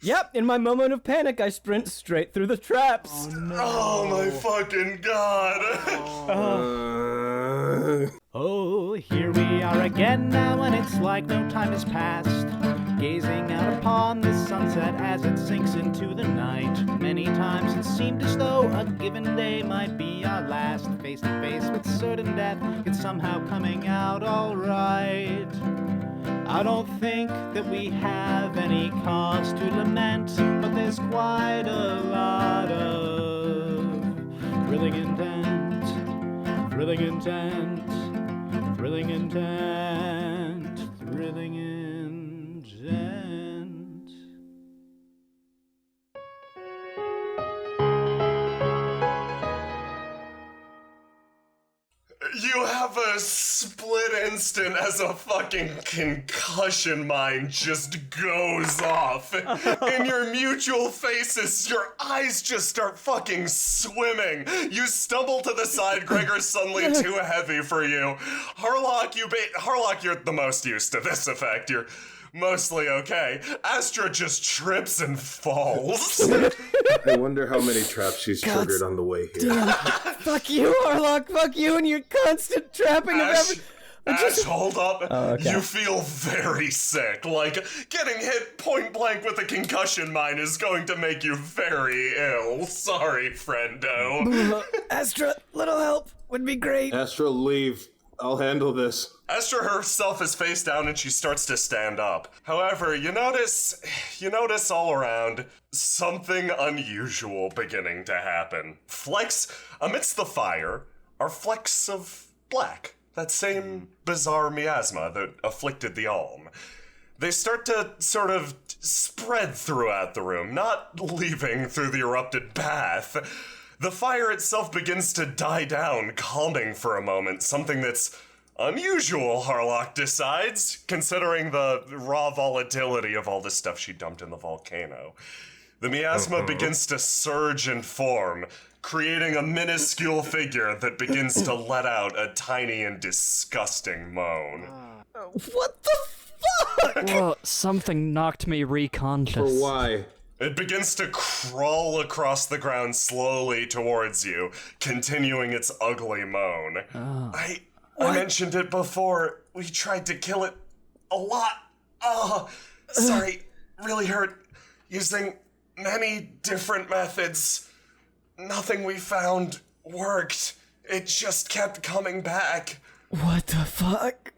Yep, in my moment of panic, I sprint straight through the traps. Oh, no. Oh my fucking god. Oh, here we are again now, and it's like no time has passed. Gazing out upon the sunset as it sinks into the night. Many times it seemed as though a given day might be our last. Face to face with certain death, it's somehow coming out alright. I don't think that we have any cause to lament, but there's quite a lot of thrilling intent, thrilling intent, thrilling intent, thrilling intent. You have a split instant as a fucking concussion mine just goes off. In your mutual faces, your eyes just start fucking swimming. You stumble to the side, Gregor's suddenly too heavy for you. Harlock, you're the most used to this effect. You're mostly okay. Astra just trips and falls. I wonder how many traps she's triggered on the way here. Fuck you, Harlock. Fuck you and your constant trapping of every... Ash, hold up. Oh, okay. You feel very sick. Like, getting hit point blank with a concussion mine is going to make you very ill. Sorry, friendo. Astra, little help would be great. Astra, leave. I'll handle this. Astra herself is face down and she starts to stand up. However, you notice all around something unusual beginning to happen. Flecks amidst the fire are flecks of black. That same bizarre miasma that afflicted the Alm. They start to sort of spread throughout the room, not leaving through the erupted bath. The fire itself begins to die down, calming for a moment, something that's unusual, Harlock decides, considering the raw volatility of all the stuff she dumped in the volcano. The miasma begins to surge and form, creating a minuscule figure that begins to let out a tiny and disgusting moan. What the fuck? Whoa, something knocked me reconscious. For why? It begins to crawl across the ground slowly towards you, continuing its ugly moan. I mentioned it before. We tried to kill it a lot. Oh, sorry. Really hurt. Using many different methods. Nothing we found worked. It just kept coming back. What the fuck?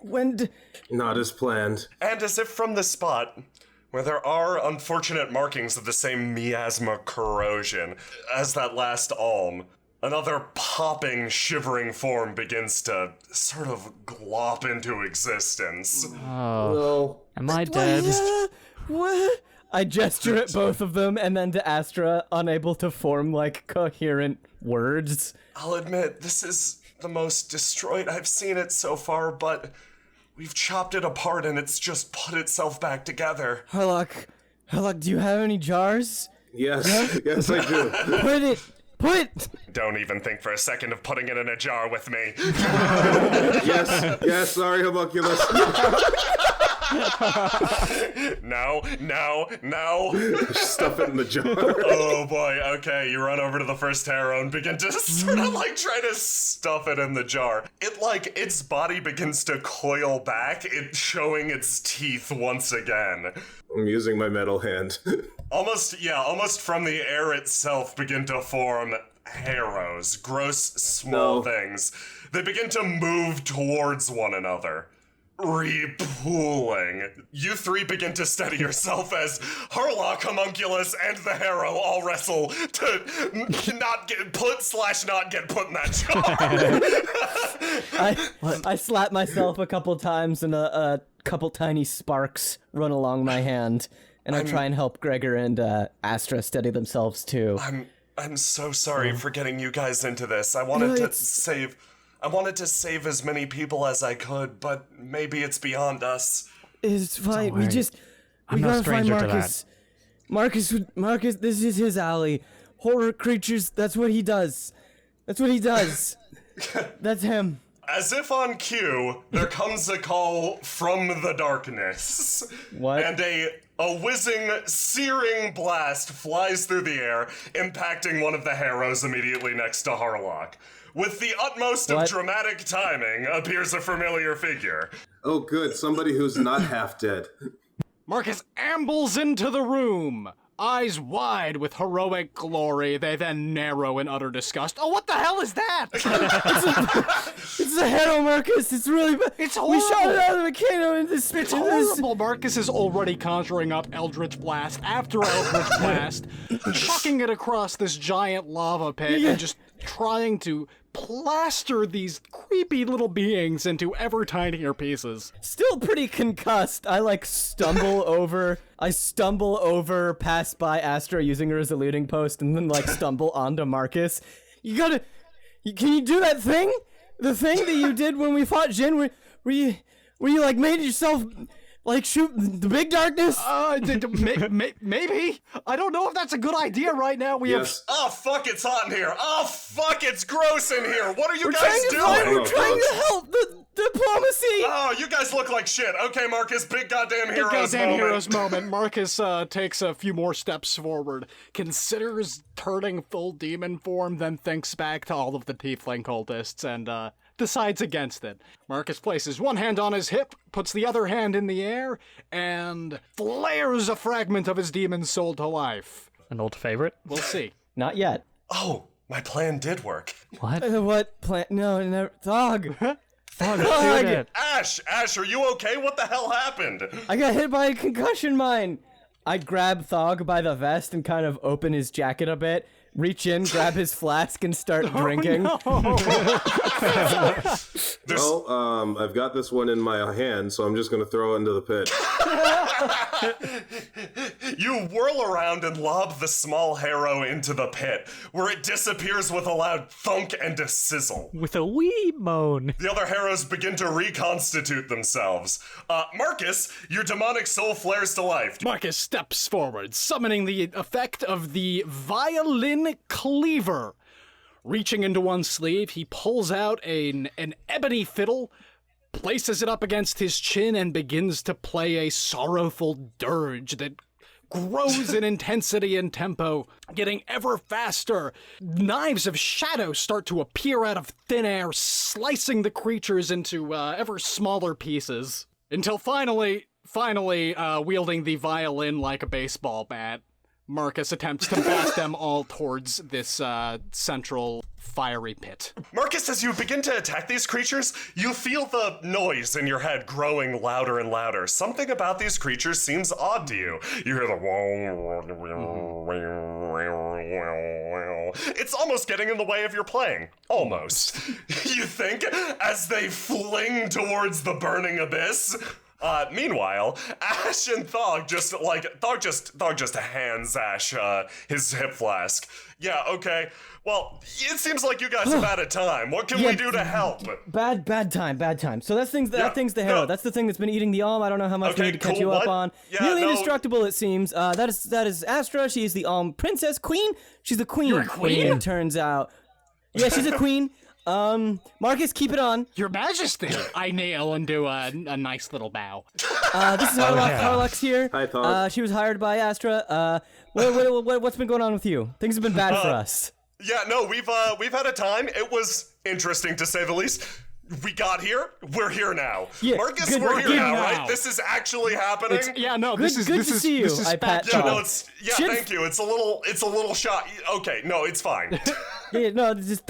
Not as planned. And as if from the spot where there are unfortunate markings of the same miasma corrosion as that last Alm, another popping, shivering form begins to sort of glop into existence. Oh, am I dead? What? I gesture at both of them and then to Astra, unable to form, like, coherent words. I'll admit, this is the most destroyed I've seen it so far, but we've chopped it apart and it's just put itself back together. Harlock, do you have any jars? Yes, yes I do. Put! Don't even think for a second of putting it in a jar with me. Yes, sorry, homunculus. No. Stuff it in the jar. Oh boy, okay, you run over to the first harrow and begin to sort of like try to stuff it in the jar. Its body begins to coil back, it showing its teeth once again. I'm using my metal hand. Almost from the air itself begin to form harrows, gross small things. They begin to move towards one another. Repooling. You three begin to steady yourself as Harlock, Homunculus, and the Harrow all wrestle to not get put in that jar. I slap myself a couple times and a couple tiny sparks run along my hand, and I try and help Gregor and Astra steady themselves too. I'm so sorry for getting you guys into this. I wanted to save as many people as I could, but maybe it's beyond us. It's fine. We I'm no gotta find stranger to Markus. Markus, this is his alley. Horror creatures, that's what he does. That's him. As if on cue, there comes a call from the darkness. What? And a a whizzing, searing blast flies through the air, impacting one of the harrows immediately next to Harlock. With the utmost of dramatic timing appears a familiar figure. Oh, good. Somebody who's not half dead. Markus ambles into the room. Eyes wide with heroic glory, they then narrow in utter disgust. Oh, what the hell is that? It's a harrow, Markus. It's really bad. It's horrible. We shot it out of the volcano in this. It's horrible. Markus is already conjuring up Eldritch Blast after Eldritch Blast, chucking it across this giant lava pit and just trying to plaster these creepy little beings into ever tinier pieces. Still pretty concussed. I stumble over. I stumble over, pass by Astra using her as a looting post, and then stumble onto Markus. Can you do that thing? The thing that you did when we fought Jin, where you made yourself shoot the big darkness? Maybe. I don't know if that's a good idea right now. Oh, fuck, it's hot in here. Oh, fuck, it's gross in here. What are you guys doing? We're trying to help the diplomacy. Oh, you guys look like shit. Okay, Markus, big goddamn heroes moment. Markus takes a few more steps forward, considers turning full demon form, then thinks back to all of the tiefling cultists and decides against it. Markus places one hand on his hip, puts the other hand in the air, and flares a fragment of his demon soul to life. An old favorite? We'll see. Not yet. Oh, my plan did work. What? What plan? No, never. Thog. Thog, it. Ashe, are you okay? What the hell happened? I got hit by a concussion mine. I grab Thog by the vest and kind of open his jacket a bit, reach in, grab his flask, and start drinking. Well, I've got this one in my hand, so I'm just going to throw it into the pit. You whirl around and lob the small harrow into the pit, where it disappears with a loud thunk and a sizzle. With a wee moan. The other harrows begin to reconstitute themselves. Markus, your demonic soul flares to life. Markus steps forward, summoning the effect of the violin cleaver. Reaching into one sleeve, he pulls out an ebony fiddle, places it up against his chin, and begins to play a sorrowful dirge that grows in intensity and tempo, getting ever faster. Knives of shadow start to appear out of thin air, slicing the creatures into ever smaller pieces. Until finally, wielding the violin like a baseball bat, Markus attempts to bat them all towards this central fiery pit. Markus, as you begin to attack these creatures, you feel the noise in your head growing louder and louder. Something about these creatures seems odd to you. You hear the It's almost getting in the way of your playing. Almost. You think, as they fling towards the burning abyss. Meanwhile, Ashe and Thog just hands Ashe his hip flask. Yeah, okay. Well, it seems like you guys have had a time. What can we do to help? Bad time. So that thing's the harrow. No. That's the thing that's been eating the alm. I don't know how much we need to catch you up on. Nearly indestructible, it seems. That is Astra. She's the alm princess queen. She's a queen. You're a queen? It turns out. Yeah, she's a queen. Markus, keep it on. Your Majesty! I kneel and do a nice little bow. This is Harlock. Harlock's here. Hi, Thog. She was hired by Astra. What's been going on with you? Things have been bad for us. Yeah, no, we've had a time. It was interesting, to say the least. We got here. We're here now. Yeah, Markus, good- we're good here now, now. right? This is actually happening. This Good to see you. I pat Yeah, Thog. no, thank you. It's a little shot. Okay, no, it's fine. Yeah, no, this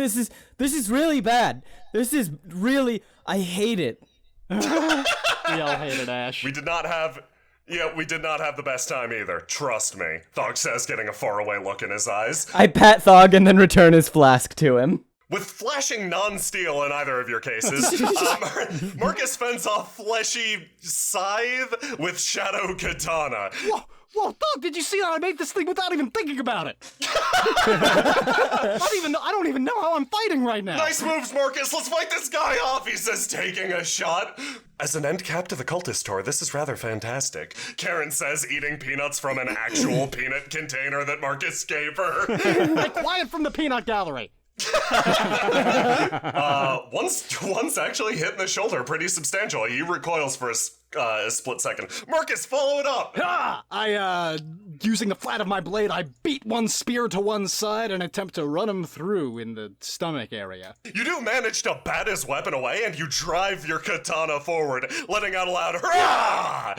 is really bad. This is really. I hate it. We all hated Ashe. We did not have the best time either. Trust me. Thog says, getting a faraway look in his eyes. I pat Thog and then return his flask to him. With flashing non-steel in either of your cases, Markus fends off fleshy scythe with shadow katana. Whoa, Thog, did you see that I made this thing without even thinking about it? I don't even know how I'm fighting right now. Nice moves, Markus. Let's fight this guy off, he says, taking a shot. As an end cap to the cultist tour, this is rather fantastic. Karen says, eating peanuts from an actual peanut container that Markus gave her. Hey, quiet from the peanut gallery. Once actually hit in the shoulder, pretty substantial. He recoils for a a split second. Markus, follow it up! Using the flat of my blade, I beat one spear to one side and attempt to run him through in the stomach area. You do manage to bat his weapon away, and you drive your katana forward, letting out a loud hurrah!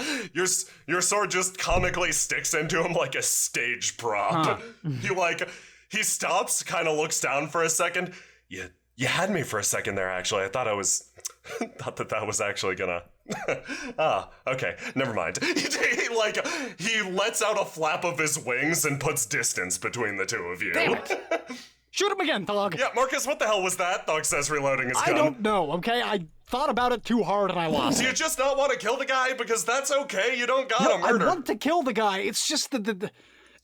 Your sword just comically sticks into him like a stage prop. He stops, kind of looks down for a second. You had me for a second there, actually. I thought thought that was actually gonna... okay, never mind. He lets out a flap of his wings and puts distance between the two of you. Damn it! Shoot him again, Thog! Yeah, Markus, what the hell was that? Thog says, reloading his gun. I don't know, okay? I thought about it too hard and I lost Do you just not want to kill the guy? Because that's okay, you don't gotta I murder. want to kill the guy, it's just the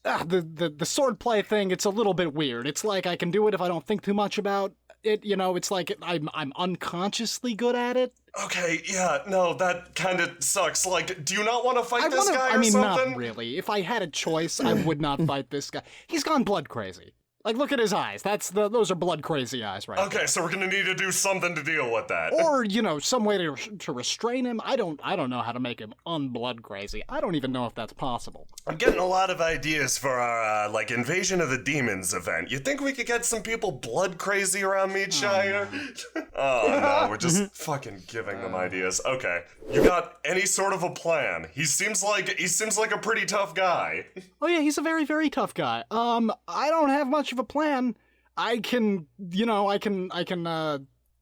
swordplay thing, it's a little bit weird. It's like I can do it if I don't think too much about it, it's like I'm unconsciously good at it. Okay, yeah, no, that kind of sucks. Do you not want to fight this guy or something? Not really. If I had a choice, I would not fight this guy. He's gone blood crazy. Look at his eyes. Those are blood crazy eyes, right? Okay, so we're gonna need to do something to deal with that. Or some way to restrain him. I don't know how to make him unblood crazy. I don't even know if that's possible. I'm getting a lot of ideas for our Invasion of the Demons event. You think we could get some people blood crazy around Meadshire? Oh no, we're just fucking giving them ideas. Okay, you got any sort of a plan? He seems like a pretty tough guy. Oh yeah, he's a very, very tough guy. I don't have much of a plan. I can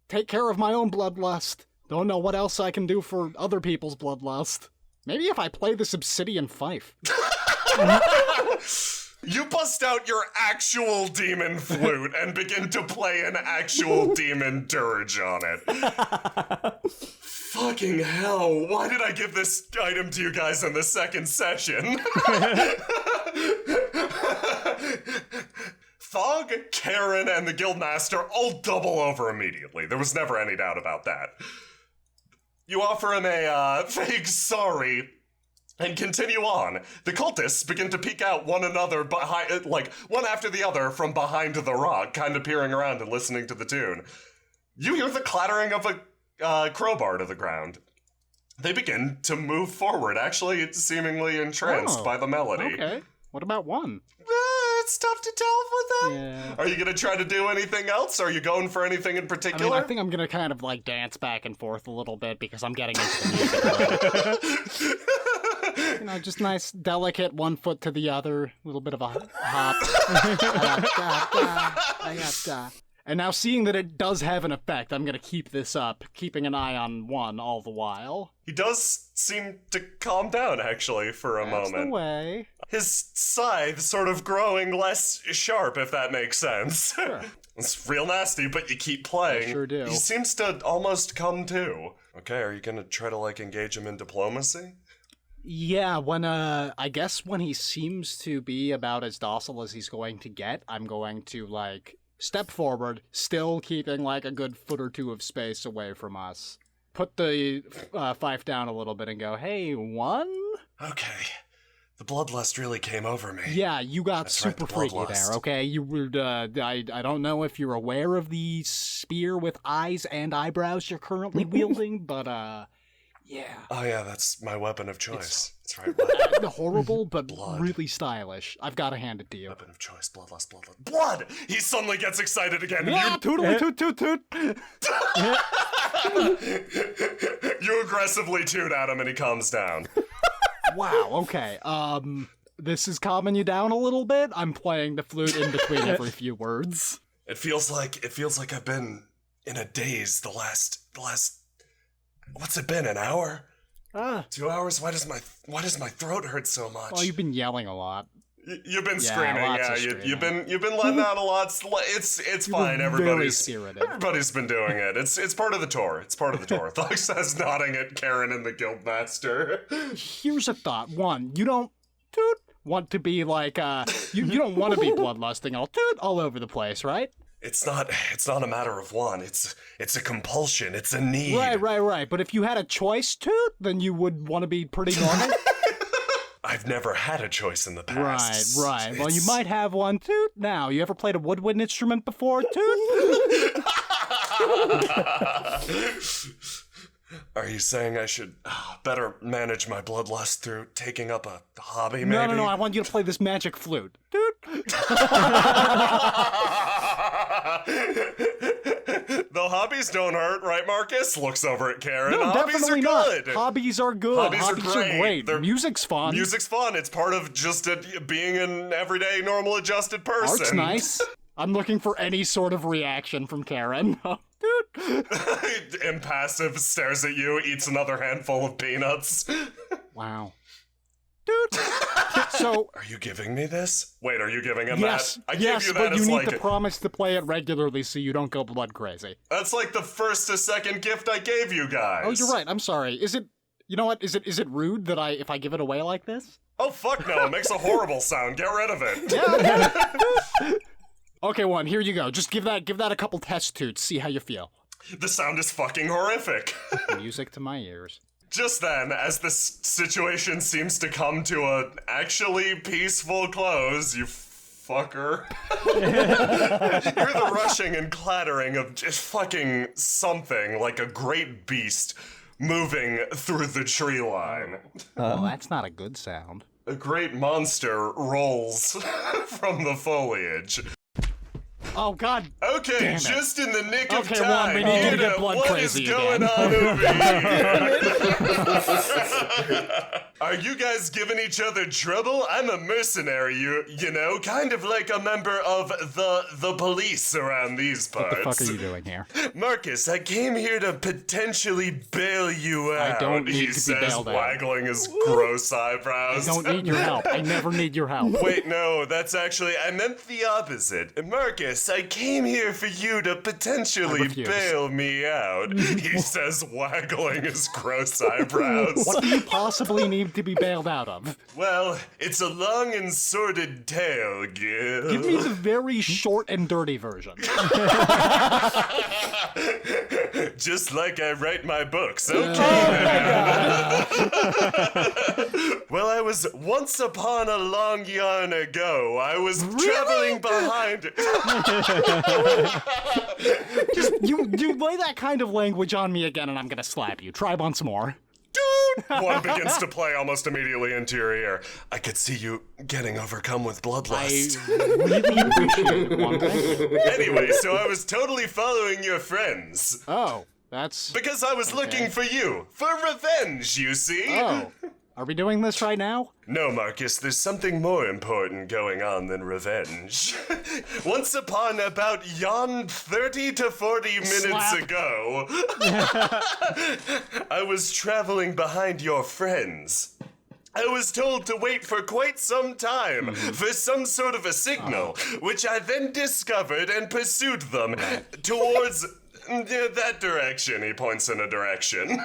take care of my own bloodlust. Don't know what else I can do for other people's bloodlust. Maybe if I play this obsidian fife. You bust out your actual demon flute and begin to play an actual demon dirge on it. Fucking hell, why did I give this item to you guys in the second session? Thog, Karen, and the Guildmaster all double over immediately. There was never any doubt about that. You offer him a fake sorry and continue on. The cultists begin to peek out one another behind, one after the other from behind the rock, kind of peering around and listening to the tune. You hear the clattering of a crowbar to the ground. They begin to move forward, actually seemingly entranced by the melody. Okay. What about one? It's tough to tell with them. Yeah. Are you gonna try to do anything else? Are you going for anything in particular? I think I'm gonna kind of dance back and forth a little bit because I'm getting into the music. Just nice, delicate, one foot to the other, a little bit of a hop. And now seeing that it does have an effect, I'm gonna keep this up, keeping an eye on one all the while. He does seem to calm down, actually, for a moment. That's the way. His scythe sort of growing less sharp, if that makes sense. Sure. It's real nasty, but you keep playing. I sure do. He seems to almost come to. Okay, are you gonna try to, engage him in diplomacy? Yeah, I guess when he seems to be about as docile as he's going to get, I'm going to, step forward, still keeping, a good foot or two of space away from us. Put the fife down a little bit and go, hey, one? Okay. The bloodlust really came over me. Yeah, you got That's super right, the freaky bloodlust. there, okay? You were, I don't know if you're aware of the spear with eyes and eyebrows you're currently wielding, but, yeah. Oh yeah, that's my weapon of choice. That's right. Horrible, but Blood. really stylish. I've got to hand it to you. Weapon of choice, bloodlust, bloodlust. Blood! He suddenly gets excited again. And Yeah, tootly toot toot toot! you aggressively toot at him and he calms down. Wow, okay. This is calming you down a little bit? I'm playing the flute in between every few words. It feels like I've been in a daze the last what's it been, an hour? 2 hours? Why does my throat hurt so much? Well, you've been yelling a lot. You've been Yeah, screaming, lots yeah. of You've screaming. been letting out a lot. It's fine. Very spirited. Everybody's been doing it. It's part of the tour. It's part of the tour. Thug says, nodding at Karen and the Guildmaster. Here's a thought. One, you don't want to be you don't want to be bloodlusting all over the place, right? It's not a matter of one. It's a compulsion. It's a need. Right. But if you had a choice, then you would want to be pretty normal. I've never had a choice in the past. Right. Well, you might have one, now. You ever played a woodwind instrument before, Are you saying I should better manage my bloodlust through taking up a hobby, maybe? No, I want you to play this magic flute. Dude. The hobbies don't hurt, right, Marcus? Looks over at Karen. No, Hobbies definitely are not. good. Hobbies are good. Hobbies are great. Music's fun. Music's fun. It's part of just being an everyday, normal, adjusted person. Art's nice. I'm looking for any sort of reaction from Karen. Dude. Impassive, stares at you, eats another handful of peanuts. Wow. Dude. So. Are you giving me this? Wait, are you giving him Yes, that? I yes, gave you that but you as need like to promise to play it regularly so you don't go blood crazy. that's like the first to second gift I gave you guys. Oh, you're right. I'm sorry. Is it? You know what? Is it rude that if I give it away like this? Oh fuck no! It makes a horrible sound. Get rid of it. Yeah. Okay, one. Here you go. Just give that a couple test toots. See how you feel. The sound is fucking horrific. Music to my ears. Just then, as the situation seems to come to a actually peaceful close, you fucker. Hear the rushing and clattering of just fucking something like a great beast moving through the tree line. Oh, that's not a good sound. A great monster rolls from the foliage. Oh, God. Okay, Damn it. just in the nick of Okay, time. Juan, we need you to get blood what crazy is going again. on over here? Are you guys giving each other trouble? I'm a mercenary, you know, kind of like a member of the police around these parts. What the fuck are you doing here? Marcus, I came here to potentially bail you out. I don't need he to be says, bailed out. waggling his gross eyebrows. I don't need your help. I never need your help. Wait, no, that's actually, I meant the opposite. Marcus, I came here for you to potentially refuse. bail me out. He says, waggling his gross eyebrows. What do you possibly need to be bailed out of? Well, it's a long and sordid tale, Gil. Give me the very short and dirty version. Just like I write my books, okay. Well, I was once upon a long yarn ago. I was traveling behind. Just you lay that kind of language on me again, and I'm gonna slap you. Try once more. Dude! One begins to play almost immediately into your ear. I could see you getting overcome with I bloodlust. really appreciate it, one thing. Anyway, so I was totally following your friends. Oh, that's. Because I was looking for you. For revenge, you see? Oh, are we doing this right now? No, Marcus, there's something more important going on than revenge. Once upon about 30 to 40 minutes Slap. ago, I was traveling behind your friends. I was told to wait for quite some time for some sort of a signal, which I then discovered and pursued them towards that direction. He points in a direction.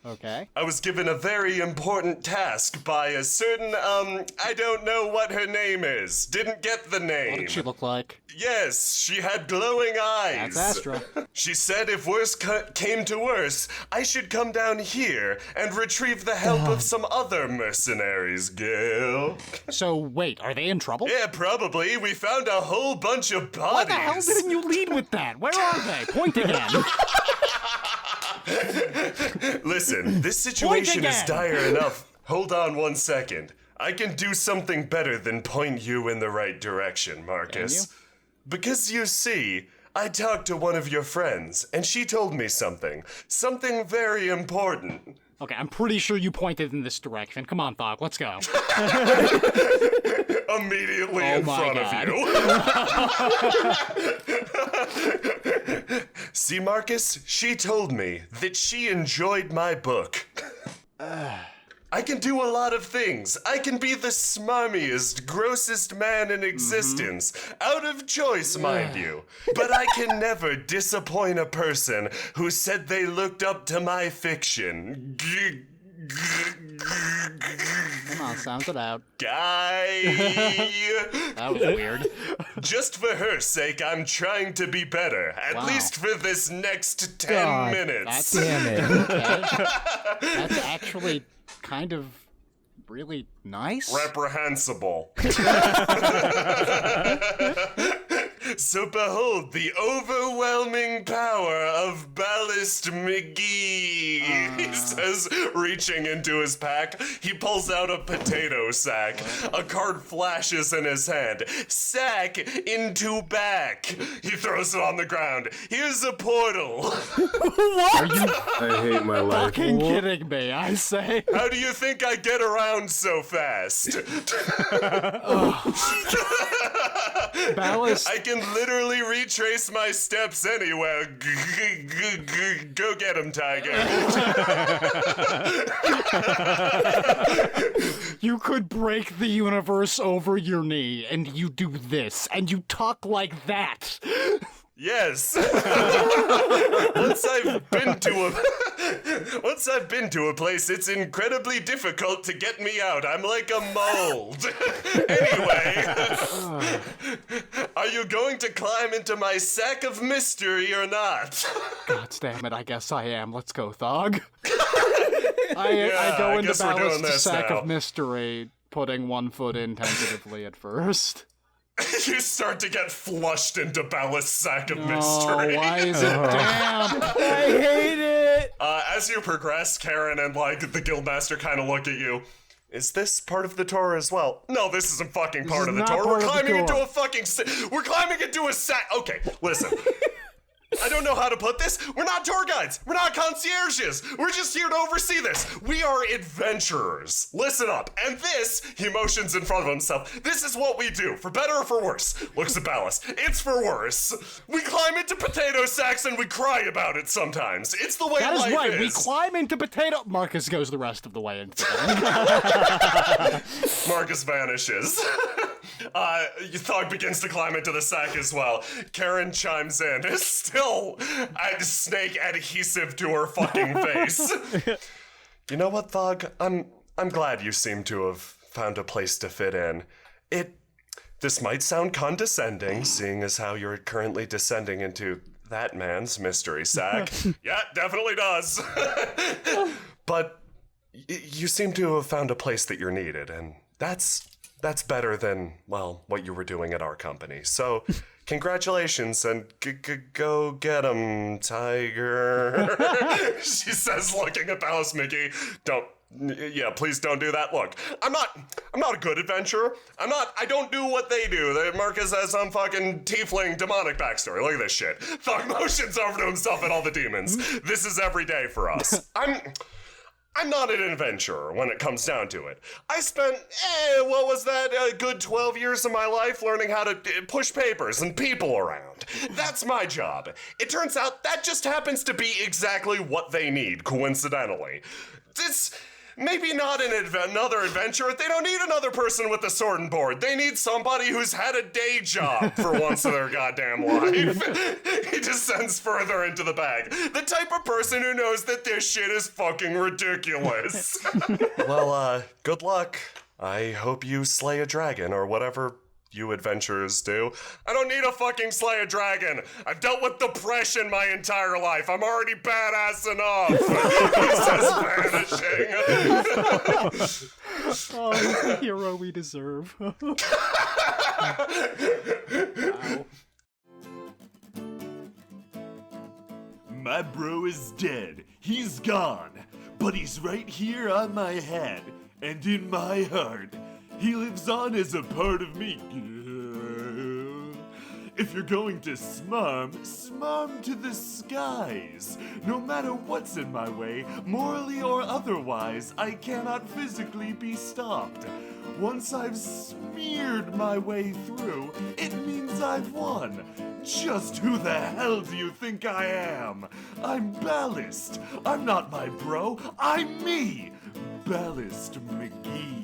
Okay. I was given a very important task by a certain, I don't know what her name is. Didn't get the name. What did she look like? Yes, she had glowing eyes. That's Astra. She said if worse came to worse, I should come down here and retrieve the help of some other mercenaries, Gil. So, wait, are they in trouble? Yeah, probably. We found a whole bunch of bodies. Why the hell didn't you lead with that? Where are they? Point again. Listen, this situation is again. dire enough. Hold on 1 second. I can do something better than point you in the right direction, Marcus. Can Because you see, I talked to one of your friends, and she told me something. Something very important. Okay, I'm pretty sure you pointed in this direction. Come on, Thog, let's go. Immediately Oh in my front God. of you. See, Marcus, she told me that she enjoyed my book. I can do a lot of things. I can be the smarmiest, grossest man in existence. Out of choice, mind you. But I can never disappoint a person who said they looked up to my fiction. Come on, sound it out. Guy. That was weird. Just for her sake, I'm trying to be better. At Wow. least for this next 10 God, minutes. Damn it. Okay. That's actually kind of really nice. Reprehensible. So behold the overwhelming power of Ballast McGee, he says, reaching into his pack. He pulls out a potato sack. A card flashes in his hand. Sack into back. He throws it on the ground. Here's a portal. I hate my life. Fucking kidding me, I say. How do you think I get around so fast? Ballast. I can literally retrace my steps anywhere. Go get him, Tiger. You could break the universe over your knee, and you do this, and you talk like that. Yes. Once I've been to a place, it's incredibly difficult to get me out. I'm like a mold. Anyway, are you going to climb into my sack of mystery or not? God damn it, I guess I am. Let's go, Thog. I go I into guess we're doing Ballast's this sack now. of mystery, putting one foot in tentatively at first. You start to get flushed into Ballast's sack of Oh, mystery. why is it damp? I hate it. As you progress, Karen and the guildmaster kind of look at you. Is this part of the tour as well? No, this isn't fucking part of the not tour. part We're of the climbing tour. into a fucking. We're climbing into a sack. Okay, listen. I don't know how to put this. We're not tour guides. We're not concierges. We're just here to oversee this. We are adventurers. Listen up. And this, he motions in front of himself. This is what we do, for better or for worse. Looks at Ballast. It's for worse. We climb into potato sacks and we cry about it sometimes. It's the way That is life right, is. we climb into potato... Marcus goes the rest of the way into Marcus vanishes. Thog begins to climb into the sack as well. Karen chimes in. It's still a snake adhesive to her fucking face. You know what, Thog? I'm glad you seem to have found a place to fit in. This might sound condescending, seeing as how you're currently descending into that man's mystery sack. Yeah, definitely does. But you seem to have found a place that you're needed, and that's better than, well, what you were doing at our company. So, congratulations, and go get him, Tiger. She says, looking at Ballast Mickey. Please don't do that. Look, I'm not a good adventurer. I don't do what they do. Marcus has some fucking tiefling demonic backstory. Look at this shit. Thug motions over to himself and all the demons. This is every day for us. I'm not an adventurer when it comes down to it. I spent, a good 12 years of my life learning how to push papers and people around. That's my job. It turns out that just happens to be exactly what they need, coincidentally. It's maybe not another adventurer. They don't need another person with a sword and board. They need somebody who's had a day job for once in their goddamn life. He descends further into the bag. The type of person who knows that this shit is fucking ridiculous. Well, good luck. I hope you slay a dragon or whatever you adventurers do. I don't need a fucking slay a dragon. I've dealt with depression my entire life. I'm already badass enough. He says, vanishing. Oh, he's the hero we deserve. Wow. My bro is dead. He's gone. But he's right here on my head and in my heart. He lives on as a part of me. If you're going to smarm to the skies. No matter what's in my way, morally or otherwise, I cannot physically be stopped. Once I've smeared my way through, it means I've won. Just who the hell do you think I am? I'm Ballast. I'm not my bro. I'm me. Ballast McGee.